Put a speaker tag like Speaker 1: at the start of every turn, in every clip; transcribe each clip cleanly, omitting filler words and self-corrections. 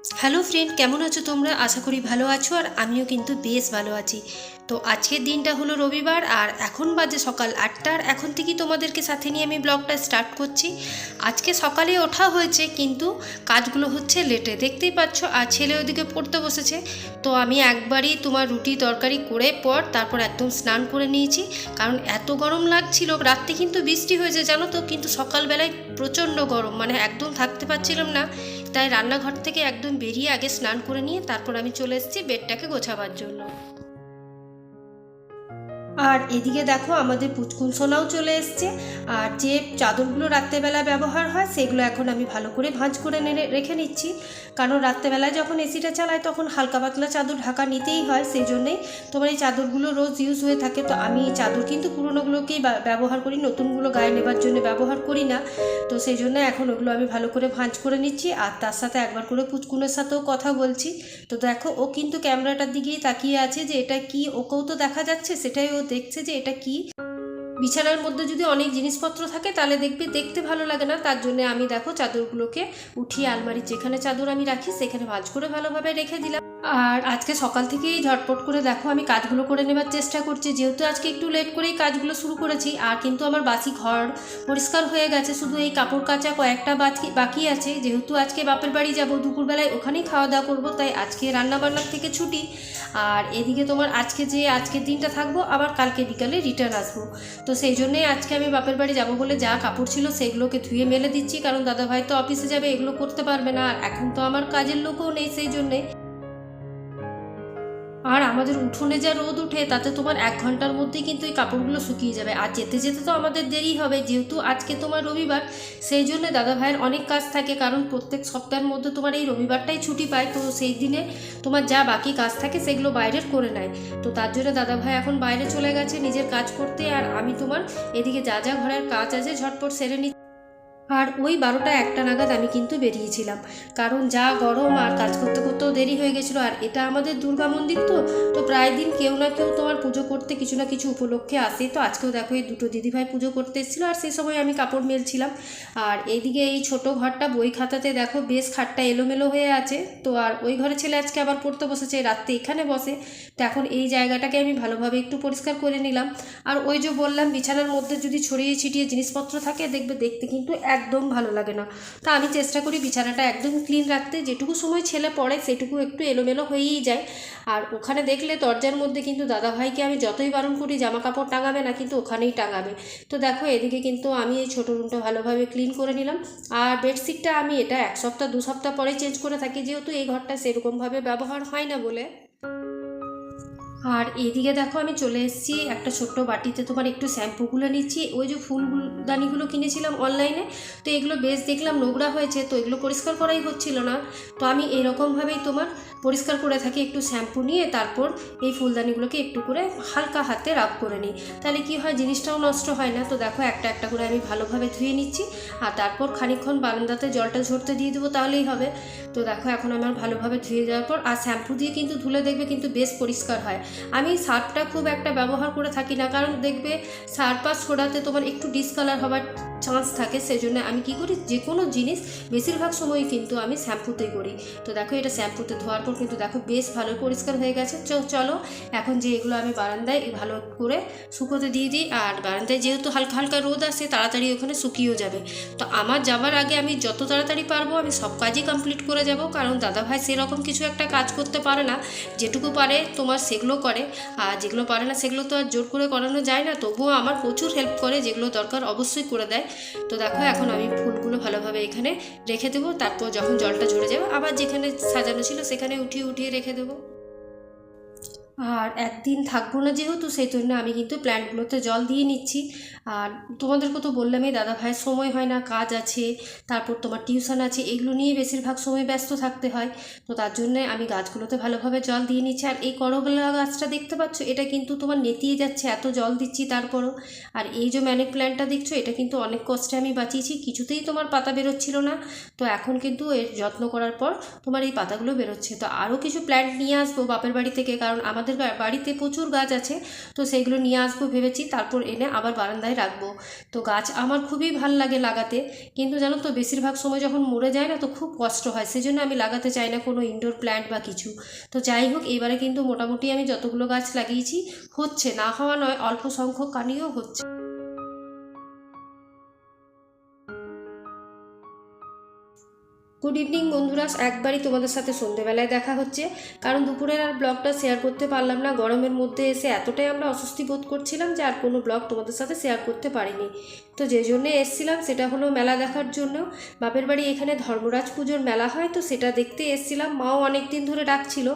Speaker 1: Hello friend, কেমন আছো তোমরা? আশা করি ভালো আছো, আর আমিও কিন্তু বেশ ভালো আছি। তো আজকের দিনটা হলো রবিবার, আর এখন বাজে সকাল 8টা। আর এখন থেকেই তোমাদেরকে সাথে নিয়ে আমি ব্লগটা স্টার্ট করছি। আজকে সকালে ওঠা হয়েছে, কিন্তু কাজগুলো হচ্ছে লেটে, দেখতেই পাচ্ছ। আর ছেলে ওদিকে পড়তে বসেছে। তো আমি একবারই তোমার রুটি তরকারি করে তারপর একদম স্নান করে নিয়েছি, কারণ এত গরম লাগছিল। রাত্রে কিন্তু বৃষ্টি হয়েছে জানো তো, কিন্তু সকালবেলায় প্রচণ্ড গরম, মানে একদম থাকতে পারছিলাম না। তাই রান্নাঘর থেকে একদম বেরিয়ে আগে স্নান করে নিয়ে তারপর আমি চলে এসেছি বেডটাকে গোছাবার জন্য। আর এদিকে দেখো আমাদের পুচকুন সোনাও চলে এসছে। আর যে চাদরগুলো রাত্রেবেলা ব্যবহার হয় সেগুলো এখন আমি ভালো করে ভাঁজ করে রেখে নিচ্ছি, কারণ রাত্রেবেলায় যখন এসিটা চালায় তখন হালকা পাতলা চাদর ঢাকা নিতেই হয়। সেই জন্যেই তোমার এই চাদরগুলো রোজ ইউজ হয়ে থাকে। তো আমি এই চাদর কিন্তু পুরোনোগুলোকেই ব্যবহার করি, নতুনগুলো গায়ে নেবার জন্য ব্যবহার করি না। তো সেই জন্য এখন ওগুলো আমি ভালো করে ভাঁজ করে নিচ্ছি, আর তার সাথে একবার করে পুচকুনের সাথেও কথা বলছি। তো দেখো ও কিন্তু ক্যামেরাটার দিকেই তাকিয়ে আছে যে এটা কি, ওকেও তো দেখা যাচ্ছে, সেটাই ও দেখছে যে এটা কি। বিছানার মধ্যে যদি অনেক জিনিসপত্র থাকে তাহলে দেখতে ভালো লাগে না। তার জন্য আমি দেখো চাদরগুলোকে উঠিয়ে আলমারির যেখানে চাদর আমি রাখি সেখানে ভাঁজ করে ভালোভাবে রেখে দিলাম। আর আজকে সকাল থেকেই ঝটপট করে দেখো আমি কাজগুলো করে নেবার চেষ্টা করছি, যেহেতু আজকে একটু লেট করেই কাজগুলো শুরু করেছি। আর কিন্তু আমার বাসি ঘর পরিষ্কার হয়ে গেছে, শুধু এই কাপড় কাচা কয়েকটা বাকি আছে। যেহেতু আজকে বাপের বাড়ি যাব, দুপুরবেলায় ওখানেই খাওয়া দাওয়া করবো, তাই আজকে রান্নাবান্নার থেকে ছুটি। আর এদিকে তোমার আজকের দিনটা থাকবো, আবার কালকে বিকালে রিটার্ন আসবো। তো সেই জন্যেই আজকে আমি বাপের বাড়ি যাব বলে যা কাপড় ছিল সেগুলোকে ধুয়ে মেলে দিচ্ছি, কারণ দাদাভাই তো অফিসে যাবে, এগুলো করতে পারবে না। আর এখন তো আমার কাজের লোকও নেই, সেই জন্যে। আর আমাদের উঠোনে যা রোদ উঠে তাতে তোমার 1 ঘন্টার মধ্যেই কিন্তু এই কাপড়গুলো শুকিয়ে যাবে। আর যেতে যেতে তো আমাদের দেরি হবে, যেহেতু আজকে তোমার রবিবার। সেই জন্য দাদা ভাইয়ের অনেক কাজ থাকে, কারণ প্রত্যেক সপ্তাহের মধ্যে তোমার এই রবিবারটাই ছুটি পায়। তো সেই দিনে তোমার যা বাকি কাজ থাকে সেগুলো বাইরের করে নেয়। তো তার জন্য দাদা ভাই এখন বাইরে চলে গেছে নিজের কাজ করতে, আর আমি তোমার এদিকে যা যা ঘরের কাজ আছে ঝটপট সেরে নিচ্ছি। আর ওই 12টা 1টা নাগাদ আমি কিন্তু বেরিয়েছিলাম, কারণ যা গরম, আর কাজ করতে করতেও দেরি হয়ে গেছিলো। আর এটা আমাদের দুর্গা মন্দির, তো তো প্রায় দিন কেউ না কেউ তোমার পুজো করতে কিছু না কিছু উপলক্ষে আসে। তো আজকেও দেখো এই দুটো দিদিভাই পুজো করতে এসেছিলো, আর সেই সময় আমি কাপড় মেলছিলাম। আর এইদিকে এই ছোট ঘরটা বই খাতাতে দেখো বেশ খাটটা এলোমেলো হয়ে আছে। তো আর ওই ঘরে ছেলে আজকে আবার পড়তে বসেছে, রাত্রে এখানে বসে। তো এখন এই জায়গাটাকে আমি ভালোভাবে একটু পরিষ্কার করে নিলাম। আর ওই যে বললাম, বিছানার মধ্যে যদি ছড়িয়ে ছিটিয়ে জিনিসপত্র থাকে দেখতে কিন্তু একদম ভালো লাগে না। তা আমি চেষ্টা করি বিছানাটা একদম ক্লিন রাখতে। যেটুকু সময় ছেলে পড়ে সেটুকু একটু এলোমেলো হয়েই যায়। আর ওখানে দেখলে দরজার মধ্যে কিন্তু দাদাভাইকে আমি যতই বারণ করি জামা কাপড় টাঙাবে না, কিন্তু ওখানেই টাঙাবে। তো দেখো এদিকে কিন্তু আমি এই ছোটো রুমটা ভালোভাবে ক্লিন করে নিলাম। আর বেডশিটটা আমি এটা 1 সপ্তাহ 2 সপ্তাহ পরে চেঞ্জ করে থাকি, যেহেতু এই ঘরটা সেরকমভাবে ব্যবহার হয় না বলে। আর এইদিকে দেখো আমি চলে এসেছি একটা ছোট্ট বাটিতে, তোমার একটু শ্যাম্পুগুলো নিচ্ছি। ওই যে ফুলদানিগুলো কিনেছিলাম অনলাইনে, তো এগুলো বেশ দেখলাম নোংরা হয়েছে, তো এগুলো পরিষ্কার করাই হচ্ছিল না। তো আমি এরকমভাবেই তোমার পরিষ্কার করে থাকি, একটু শ্যাম্পু নিয়ে তারপর এই ফুলদানিগুলোকে একটু করে হালকা হাতে রাব করে নিই। তাহলে কি হয়, জিনিসটাও নষ্ট হয় না। তো দেখো একটা একটা করে আমি ভালোভাবে ধুয়ে নিচ্ছি, আর তারপর খানিকক্ষণ বারান্দাতে জলটা ঝরতে দিয়ে দেবো, তাহলেই হবে। তো দেখো এখন আমার ভালোভাবে ধুয়ে যাওয়ার পর, আর শ্যাম্পু দিয়ে কিন্তু ধুলে দেখবে কিন্তু বেশ পরিষ্কার হয়। আমি সার্ফটা খুব একটা ব্যবহার করে থাকি না, কারণ দেখবে সার্ফ আর সোডাতে তোমার একটু ডিসকালার হবার চান্স থাকে। সেই জন্য আমি কী করি, যে কোনো জিনিস বেশিরভাগ সময়ই কিন্তু আমি শ্যাম্পুতেই করি। তো দেখো এটা শ্যাম্পুতে ধোয়ার পর কিন্তু দেখো বেশ ভালো পরিষ্কার হয়ে গেছে। চলো এখন যে এগুলো আমি বারান্দায় ভালো করে শুকোতে দিয়ে দিই। আর বারান্দায় যেহেতু হালকা হালকা রোদ আসে, তাড়াতাড়ি ওখানে শুকিয়েও যাবে। তো আমার যাবার আগে আমি যত তাড়াতাড়ি পারবো আমি সব কাজই কমপ্লিট করে যাব, কারণ দাদাভাই সেরকম কিছু একটা কাজ করতে পারে না। যেটুকু পারে তোমার সেগুলো করে, আর যেগুলো পারে না সেগুলো তো আর জোর করে করানো যায় না। তবুও আমার প্রচুর হেল্প করে, যেগুলো দরকার অবশ্যই করে দেয়। তো দেখো এখন আমি ফুলগুলো ভালোভাবে এখানে রেখে দেবো, তারপর যখন জলটা ঝরে যাবে আবার যেখানে সাজানো ছিল সেখানে উঠিয়ে উঠিয়ে রেখে দেবো। আর একদিন থাকবো না যেহেতু, সেই জন্য আমি কিন্তু প্ল্যান্টগুলোতে জল দিয়ে নিচ্ছি। আর তোমাদেরকে তো বললামই দাদা ভাইয়ের সময় হয় না, কাজ আছে, তারপর তোমার টিউশন আছে, এগুলো নিয়ে বেশিরভাগ সময় ব্যস্ত থাকতে হয়। তো তার জন্যে আমি গাছগুলোতে ভালোভাবে জল দিয়ে নিচ্ছি। আর এই করবলা গাছটা দেখতে পাচ্ছ, এটা কিন্তু তোমার নেতিয়ে যাচ্ছে, এত জল দিচ্ছি তারপরও। আর এই যে ম্যানি প্ল্যান্টটা দেখছো, এটা কিন্তু অনেক কষ্টে আমি বাঁচিয়েছি, কিছুতেই তোমার পাতা বেরোচ্ছিল না। তো এখন কিন্তু এর যত্ন করার পর তোমার এই পাতাগুলো বেরোচ্ছে। তো আরও কিছু প্ল্যান্ট নিয়ে আসবো বাপের বাড়ি থেকে, কারণ আমাদের আমাদের বাড়িতে প্রচুর গাছ আছে, তো সেইগুলো নিয়ে আসবো ভেবেছি, তারপর এনে আবার বারান্দায় রাখবো। তো গাছ আমার খুবই ভাল লাগে লাগাতে, কিন্তু জানো তো বেশিরভাগ সময় যখন মরে যায় না তো খুব কষ্ট হয়, সেজন্য আমি লাগাতে চাই না কোনো ইনডোর প্ল্যান্ট বা কিছু। তো যাই হোক, এবারে কিন্তু মোটামুটি আমি যতগুলো গাছ লাগিয়েছি হচ্ছে, না হওয়া নয়, অল্প সংখ্যক কানিও হচ্ছে। গুড ইভিনিং বন্ধুরা, একবারই তোমাদের সাথে সন্ধেবেলায় দেখা হচ্ছে, কারণ দুপুরের আর ব্লগটা শেয়ার করতে পারলাম না। গরমের মধ্যে এসে এতটাই আমরা অস্বস্তি বোধ করছিলাম যে আর কোনো ব্লগ তোমাদের সাথে শেয়ার করতে পারিনি। তো যে জন্যে এসেছিলাম সেটা হলো মেলা দেখার জন্য। বাপের বাড়ি এখানে ধর্মরাজ পুজোর মেলা হয়, তো সেটা দেখতে এসেছিলাম। মাও অনেক দিন ধরে ডাকছিল,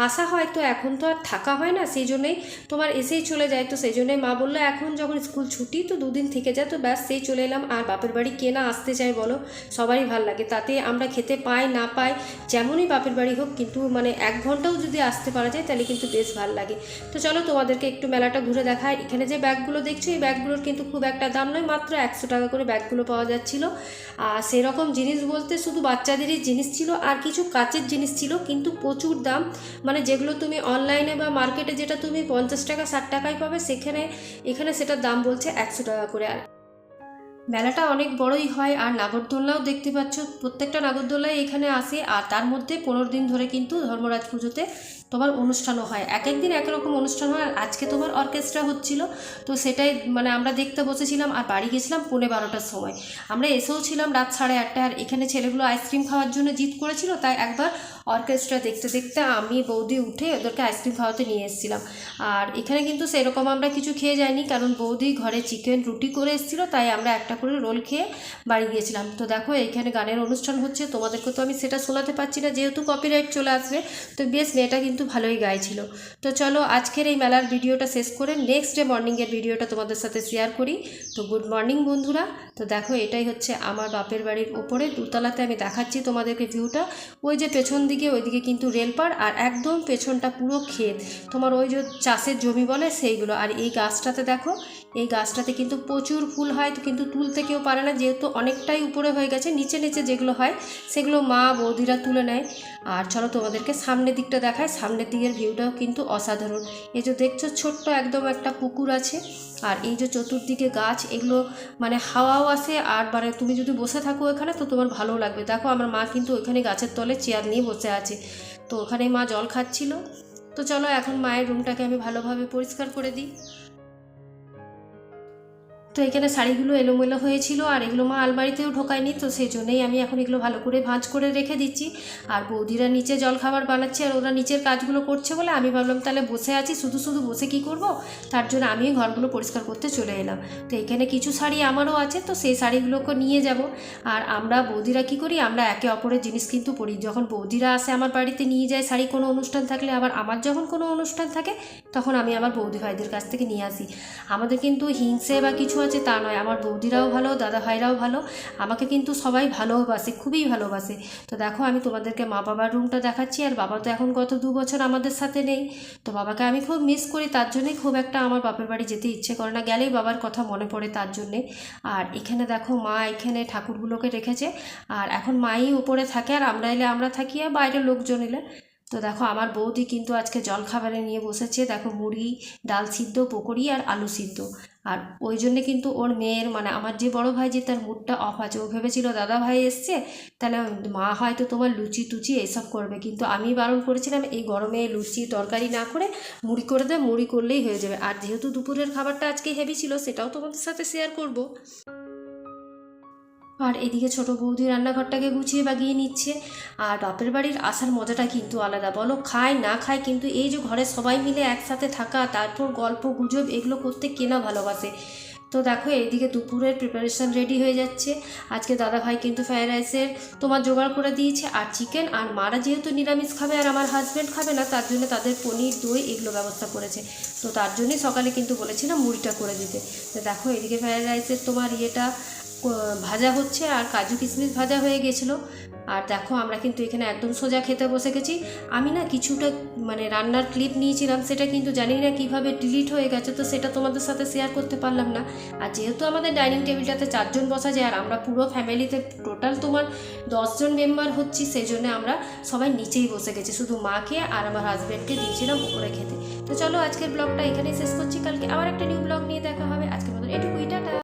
Speaker 1: আসা হয়, তো এখন তো আর থাকা হয় না, সেই জন্যেই তোমার এসেই চলে যায়। তো সেই জন্যই মা বললো এখন যখন স্কুল ছুটি তো দুদিন থেকে যায়, তো ব্যাস সেই চলে এলাম। আর বাপের বাড়ি কে না আসতে চায় বলো, সবারই ভাল লাগে, তাতে আমরা খেতে পাই না পাই যেমনই বাপের বাড়ি হোক, কিন্তু মানে 1 ঘন্টাও যদি আসতে পারা যায় তাহলে কিন্তু বেশ ভাল লাগে। তো চলো তোমাদেরকে একটু মেলাটা ঘুরে দেখায়। এখানে যে ব্যাগগুলো দেখছো এই ব্যাগগুলোর কিন্তু খুব একটা দাম নয়, মাত্র 100 টাকা করে ব্যাগগুলো পাওয়া যাচ্ছিলো। আর সেরকম জিনিস বলতে শুধু বাচ্চাদেরই জিনিস ছিল আর কিছু কাচের জিনিস ছিল, কিন্তু প্রচুর দাম। মানে যেগুলো তুমি অনলাইনে বা মার্কেটে যেটা তুমি 50 টাকা 60 টাকায় পাবে, এখানে সেটার দাম বলছে 100 টাকা করে। আর মেলাটা অনেক বড়ই হয়, আর নাগরদোলনাও দেখতে পাচ্ছ, প্রত্যেকটা নাগরদোলাই এখানে আসে। আর তার মধ্যে 15 দিন ধরে কিন্তু ধর্মরাজ পুজোতে তোমার অনুষ্ঠানও হয়, এক একদিন একরকম অনুষ্ঠান হয়। আর আজকে তোমার অর্কেস্ট্রা হচ্ছিল, তো সেটাই মানে আমরা দেখতে বসেছিলাম। আর বাড়ি গেছিলাম 11:15টার সময়, আমরা এসেও ছিলাম রাত 8:30। আর এখানে ছেলেগুলো আইসক্রিম খাওয়ার জন্য জিদ করেছিল, তাই একবার অর্কেস্ট্রা দেখতে দেখতে আমি বৌদি উঠে ওদেরকে আইসক্রিম খাওয়াতে নিয়ে এসেছিলাম। আর এখানে কিন্তু সেরকম আমরা কিছু খেয়ে যাইনি, কারণ বৌদি ঘরে চিকেন রুটি করে এসেছিলো, তাই আমরা একটা করে রোল খেয়ে বাড়ি গিয়েছিলাম। তো দেখো এইখানে গানের অনুষ্ঠান হচ্ছে, তোমাদেরকে তো আমি সেটা শোনাতে পারছি না যেহেতু কপিরাইট চলে আসবে। তো বেশ মেয়েটা কিন্তু ভালোই গাইছিল। তো চলো আজকের এই মেলার ভিডিওটা শেষ করে নেক্সট ডে মর্নিংয়ের ভিডিওটা তোমাদের সাথে শেয়ার করি। তো গুড মর্নিং বন্ধুরা। তো দেখো এটাই হচ্ছে আমার বাপের বাড়ির ওপরে দোতলাতে আমি দেখাচ্ছি তোমাদেরকে ভিউটা। ওই যে পেছন দিকে ওইদিকে কিন্তু রেলপার, আর একদম পেছনটা পুরো ক্ষেত, তোমার ওই যে চাষের জমি বলে সেইগুলো। আর এই গাছটাতে দেখো, এই গাছটাতে কিন্তু প্রচুর ফুল হয়, তো কিন্তু তুলতে কেউ পারে না যেহেতু অনেকটাই উপরে হয়ে গেছে। নিচে নিচে যেগুলো হয় সেগুলো মা বৌদিরা তুলে নেয়। আর চলো তোমাদেরকে সামনের দিকটা দেখায়, সামনের দিকের ভিউটাও কিন্তু অসাধারণ। এই যে দেখছো ছোট্ট একদম একটা পুকুর আছে, আর এই যে চতুর্দিকে গাছ, এগুলো মানে হাওয়াও আসে। আর মানে তুমি যদি বসে থাকো এখানে তো তোমার ভালো লাগবে। দেখো আমার মা কিন্তু ওইখানে গাছের তলে চেয়ার নিয়ে বসে আছে, তো ওখানে মা জল খাচ্ছিল। তো চলো এখন মায়ের রুমটাকে আমি ভালোভাবে পরিষ্কার করে দিই। তো এখানে শাড়িগুলো এলোমেলো হয়েছিল, আর এগুলো মা আলমারিতেও ঢোকায়নি, তো সেই জন্যই আমি এখন এগুলো ভালো করে ভাঁজ করে রেখে দিচ্ছি। আর বৌদিরা নিচে জলখাবার বানাচ্ছে, আর ওরা নিচের কাজগুলো করছে বলে আমি ভাবলাম তাহলে বসে আছি, শুধু শুধু বসে কি করব, তার জন্য আমি ঘরগুলো পরিষ্কার করতে চলে এলাম। তো এখানে কিছু শাড়ি আমারও আছে, তো সেই শাড়িগুলোকে নিয়ে যাব। আর আমরা বৌদিরা কি করি, আমরা একে অপরের জিনিস কিন্তু পরি। যখন বৌদিরা আসে আমার বাড়িতে নিয়ে যায় শাড়ি কোনো অনুষ্ঠান থাকলে, আবার আমার যখন কোনো অনুষ্ঠান থাকে তখন আমি আমার বৌদি ভাইদের কাছ থেকে নিয়ে আসি। আমাদের কিন্তু হিংসে বা কিছু আছে তা নয়, আমার বৌদিরাও ভালো, দাদা ভাইরাও ভালো, আমাকে কিন্তু সবাই ভালোবাসে, খুবই ভালোবাসে। তো দেখো আমি তোমাদেরকে মা বাবার রুমটা দেখাচ্ছি। আর বাবা তো এখন গত 2 বছর আমাদের সাথে নেই, তো বাবাকে আমি খুব মিস করি, তার জন্যই খুব একটা আমার বাপের বাড়ি যেতে ইচ্ছে করে না, গেলেই বাবার কথা মনে পড়ে তার জন্যে। আর এখানে দেখো মা এখানে ঠাকুরগুলোকে রেখেছে, আর এখন মাই উপরে থাকে, আর আমরা এলে আমরা থাকি, আর বাইরের লোকজন এলে। তো দেখো আমার বৌদি কিন্তু আজকে জলখাবারে নিয়ে বসেছে, দেখো মুড়ি, ডাল সিদ্ধ, পকোড়ি আর আলু সিদ্ধ। আর ওই জন্যে কিন্তু ওর মেয়ের মানে আমার যে বড় ভাই যে তার মুডটা অফ আছে, ও ভেবেছিল দাদা ভাই এসছে তাহলে মা হয়তো তোমার লুচি টুচি এইসব করবে, কিন্তু আমি বারণ করেছিলাম এই গরমে লুচি তরকারি না করে মুড়ি করে দে, মুড়ি করলেই হয়ে যাবে। আর যেহেতু দুপুরের খাবারটা আজকে হেভি ছিল সেটাও তোমাদের সাথে শেয়ার করব। আর এদিকে ছোটো বৌদি রান্নাঘরটাকে গুছিয়ে বাগিয়ে নিচ্ছে। আর বাপের বাড়ির আসার মজাটা কিন্তু আলাদা, বলো খায় না খায়, কিন্তু এই যে ঘরে সবাই মিলে একসাথে থাকা, তারপর গল্প গুজব, এগুলো করতে কেনা ভালোবাসে। তো দেখো এইদিকে দুপুরের প্রিপারেশান রেডি হয়ে যাচ্ছে। আজকে দাদা ভাই কিন্তু ফ্রায়েড রাইসের তোমার জোগাড় করে দিয়েছে, আর চিকেন। আর মারা যেহেতু নিরামিষ খাবে আর আমার হাজব্যান্ড খাবে না, তার জন্য তাদের পনির দই এগুলো ব্যবস্থা করেছে। তো তার জন্যই সকালে কিন্তু বলেছিলাম মুড়িটা করে দিতে। তো দেখো এদিকে ফ্রায়েড রাইসের তোমার ভাজা হচ্ছে, আর কাজু কিশমিশ ভাজা হয়ে গেছিলো। আর দেখো আমরা কিন্তু এখানে একদম সোজা খেতে বসে গেছি। আমি না কিছুটা মানে রান্নার ক্লিপ নিয়েছিলাম, সেটা কিন্তু জানি না কীভাবে ডিলিট হয়ে গেছে, তো সেটা তোমাদের সাথে শেয়ার করতে পারলাম না। আর যেহেতু আমাদের ডাইনিং টেবিলটাতে 4 জন বসা যায় আর আমরা পুরো ফ্যামিলিতে টোটাল তোমার 10 জন মেম্বার হচ্ছি, সেই জন্য আমরা সবাই নিচেই বসে গেছি, শুধু মাকে আর আমার হাজব্যান্ডকে দিয়েছিলাম উপরে খেতে। তো চলো আজকের ব্লগটা এখানেই শেষ করছি, কালকে আবার একটা নিউ ব্লগ নিয়ে দেখা হবে। আজকের মতো এটুকুই।